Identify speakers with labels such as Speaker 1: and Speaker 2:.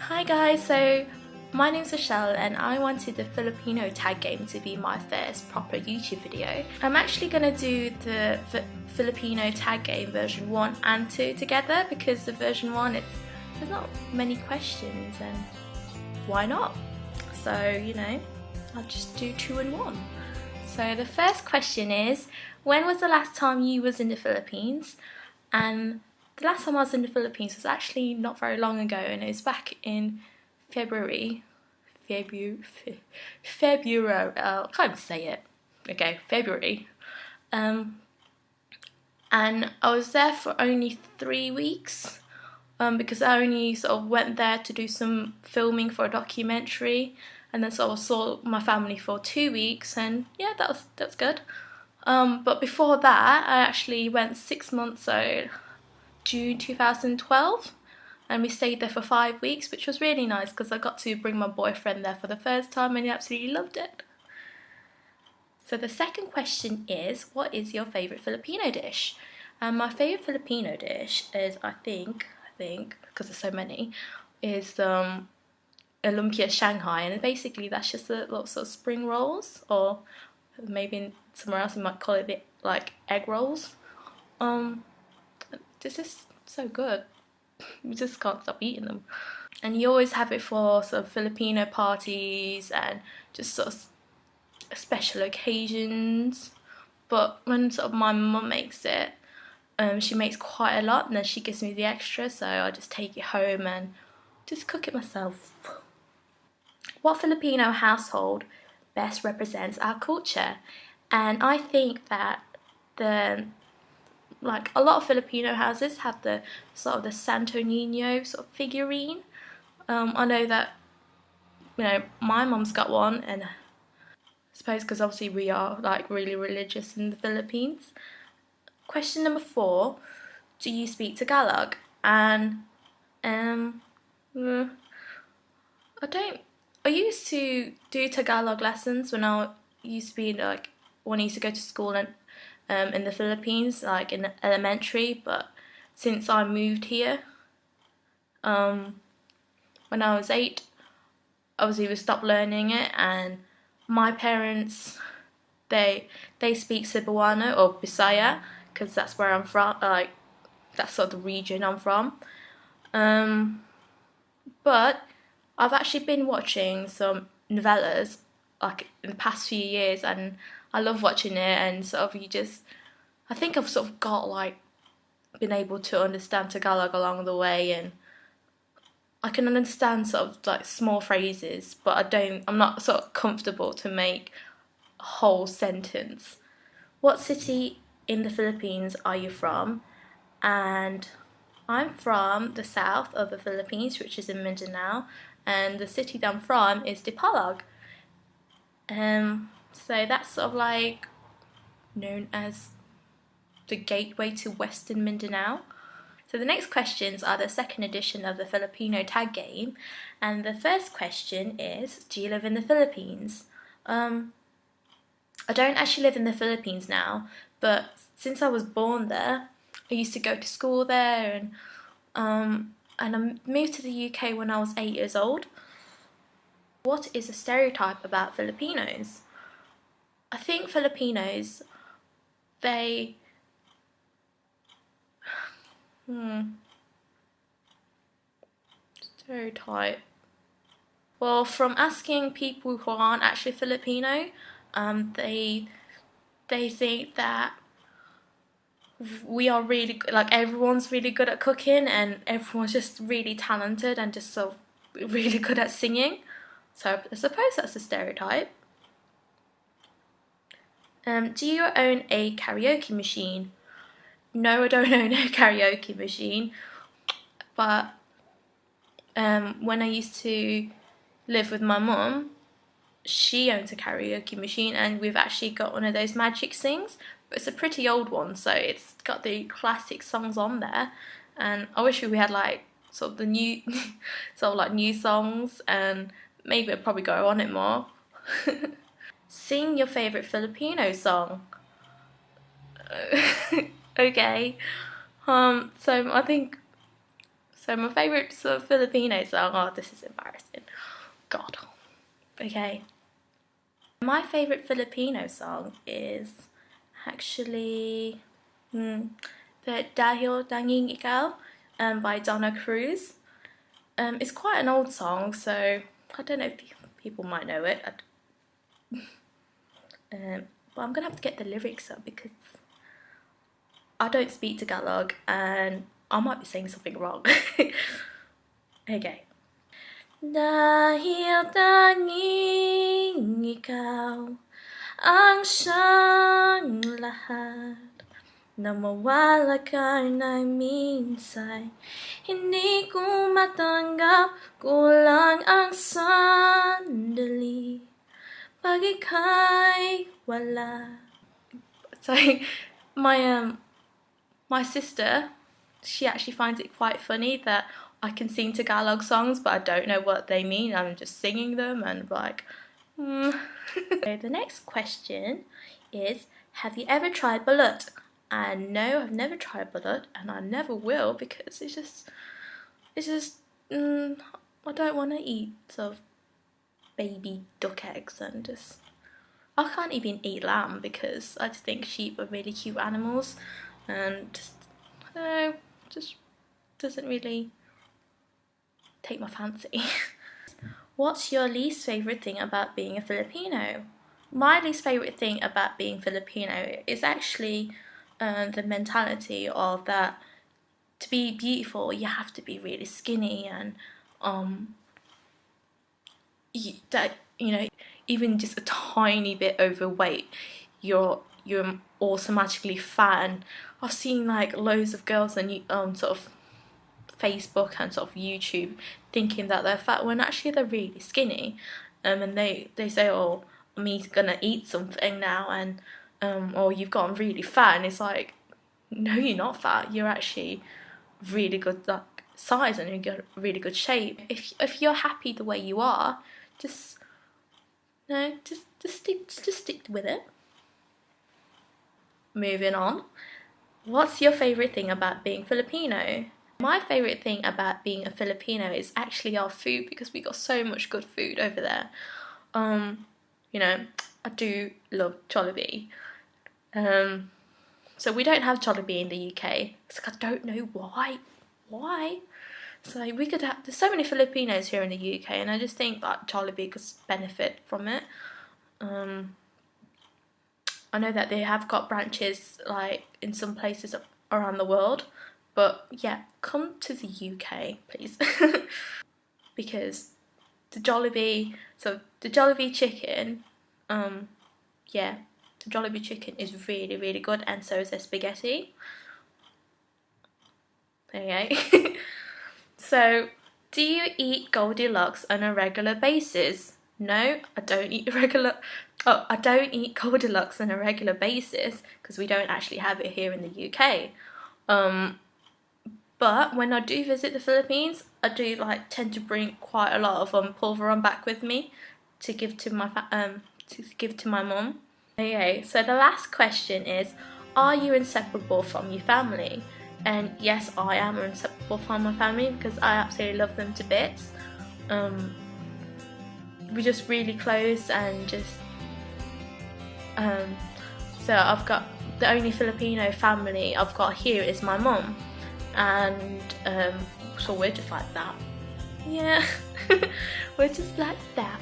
Speaker 1: Hi guys, so my name's Rochielle and I wanted the Filipino Tag Game to be my first proper YouTube video. I'm actually going to do the Filipino Tag Game version 1 and 2 together because the version 1 there's not many questions and why not? So, I'll just do 2 and 1. So the first question is, when was the last time you was in the Philippines? And the last time I was in the Philippines was actually not very long ago, and it was back in February. I can't even say it. Okay, February. And I was there for only 3 weeks, because I only sort of went there to do some filming for a documentary, and then sort of saw my family for 2 weeks, and yeah, that's good. But before that, I actually went 6 months, so June 2012, and we stayed there for 5 weeks, which was really nice because I got to bring my boyfriend there for the first time and he absolutely loved it. So the second question is, what is your favourite Filipino dish? And my favourite Filipino dish is, I think, because there's so many, is lumpia Shanghai, and basically that's just a lot of spring rolls, or maybe somewhere else you might call it like egg rolls. This is so good. You just can't stop eating them. And you always have it for sort of Filipino parties and just sort of special occasions. But when sort of my mum makes it, she makes quite a lot and then she gives me the extra, so I just take it home and just cook it myself. What Filipino household best represents our culture? And I think that a lot of Filipino houses have the sort of the Santo Niño sort of figurine. I know that, my mum's got one, and I suppose because obviously we are like really religious in the Philippines. Question number 4, do you speak Tagalog? And I used to do Tagalog lessons when I used to go to school and in the Philippines, like in elementary, but since I moved here, when I was 8, obviously we stopped learning it, and my parents, they speak Cebuano or Bisaya, because that's where I'm from, like that's sort of the region I'm from. But I've actually been watching some novellas like in the past few years, and I love watching it, and sort of I think I've sort of been able to understand Tagalog along the way, and I can understand sort of like small phrases, but I'm not sort of comfortable to make a whole sentence. What city in the Philippines are you from? And I'm from the south of the Philippines, which is in Mindanao, and the city that I'm from is Dipolog. So that's sort of like known as the gateway to Western Mindanao. So the next questions are the second edition of the Filipino Tag Game, and the first question is, do you live in the Philippines? I don't actually live in the Philippines now, but since I was born there, I used to go to school there, and I moved to the UK when I was 8 years old. What is a stereotype about Filipinos? I think Filipinos, stereotype. Well, from asking people who aren't actually Filipino, they think that we are really good, like everyone's really good at cooking, and everyone's just really talented and just so really good at singing. So I suppose that's a stereotype. Do you own a karaoke machine? No, I don't own a karaoke machine, but when I used to live with my mum, she owns a karaoke machine, and we've actually got one of those Magic Sings, but it's a pretty old one, so it's got the classic songs on there, and I wish we had like sort of the new sort of like new songs, and maybe I'd probably go on it more. Sing your favourite Filipino song. Okay. So So my favourite sort of Filipino song, oh this is embarrassing, God. Okay. My favourite Filipino song is actually the Dahil Tanging Ikaw by Donna Cruz. It's quite an old song, so I don't know if people might know it. But I'm gonna have to get the lyrics up because I don't speak Tagalog and I might be saying something wrong. Okay. Dahil tanging ikaw ang siyang lahat, na mawala ka na minsan, hindi ko matanggap, kulang ang sandali pag ika'y wala. So my sister, she actually finds it quite funny that I can sing Tagalog songs but I don't know what they mean. I'm just singing them and like So the next question is, have you ever tried balut? And no, I've never tried balut and I never will because it's just I don't want to eat sort of baby duck eggs and just I can't even eat lamb because I just think sheep are really cute animals and just doesn't really take my fancy. What's your least favourite thing about being a Filipino? My least favourite thing about being Filipino is actually the mentality of that to be beautiful you have to be really skinny and even just a tiny bit overweight you're automatically fat. And I've seen like loads of girls on sort of Facebook and sort of YouTube thinking that they're fat when actually they're really skinny, and they say, oh, I'm gonna eat something now, and or you've gotten really fat, and it's like, no, you're not fat, you're actually really good size and you've got really good shape. If you're happy the way you are, just stick with it. Moving on, what's your favourite thing about being Filipino? My favourite thing about being a Filipino is actually our food, because we got so much good food over there. I do love Jollibee. So we don't have Jollibee in the UK. It's like, I don't know why. So we could have, there's so many Filipinos here in the UK, and I just think that Jollibee could benefit from it. I know that they have got branches like in some places around the world. But yeah, come to the UK, please. Because the Jollibee chicken, the Jollibee chicken is really, really good, and so is their spaghetti. Okay. So, do you eat Goldilocks on a regular basis? No, I don't eat I don't eat Goldilocks on a regular basis because we don't actually have it here in the UK. But when I do visit the Philippines, I do tend to bring quite a lot of pulveron back with me to give to my mum. Okay, so the last question is, are you inseparable from your family? And yes, I am inseparable from my family because I absolutely love them to bits. We're just really close, and just so I've got the only Filipino family I've got here is my mum. And so we're just like that. Yeah, we're just like that.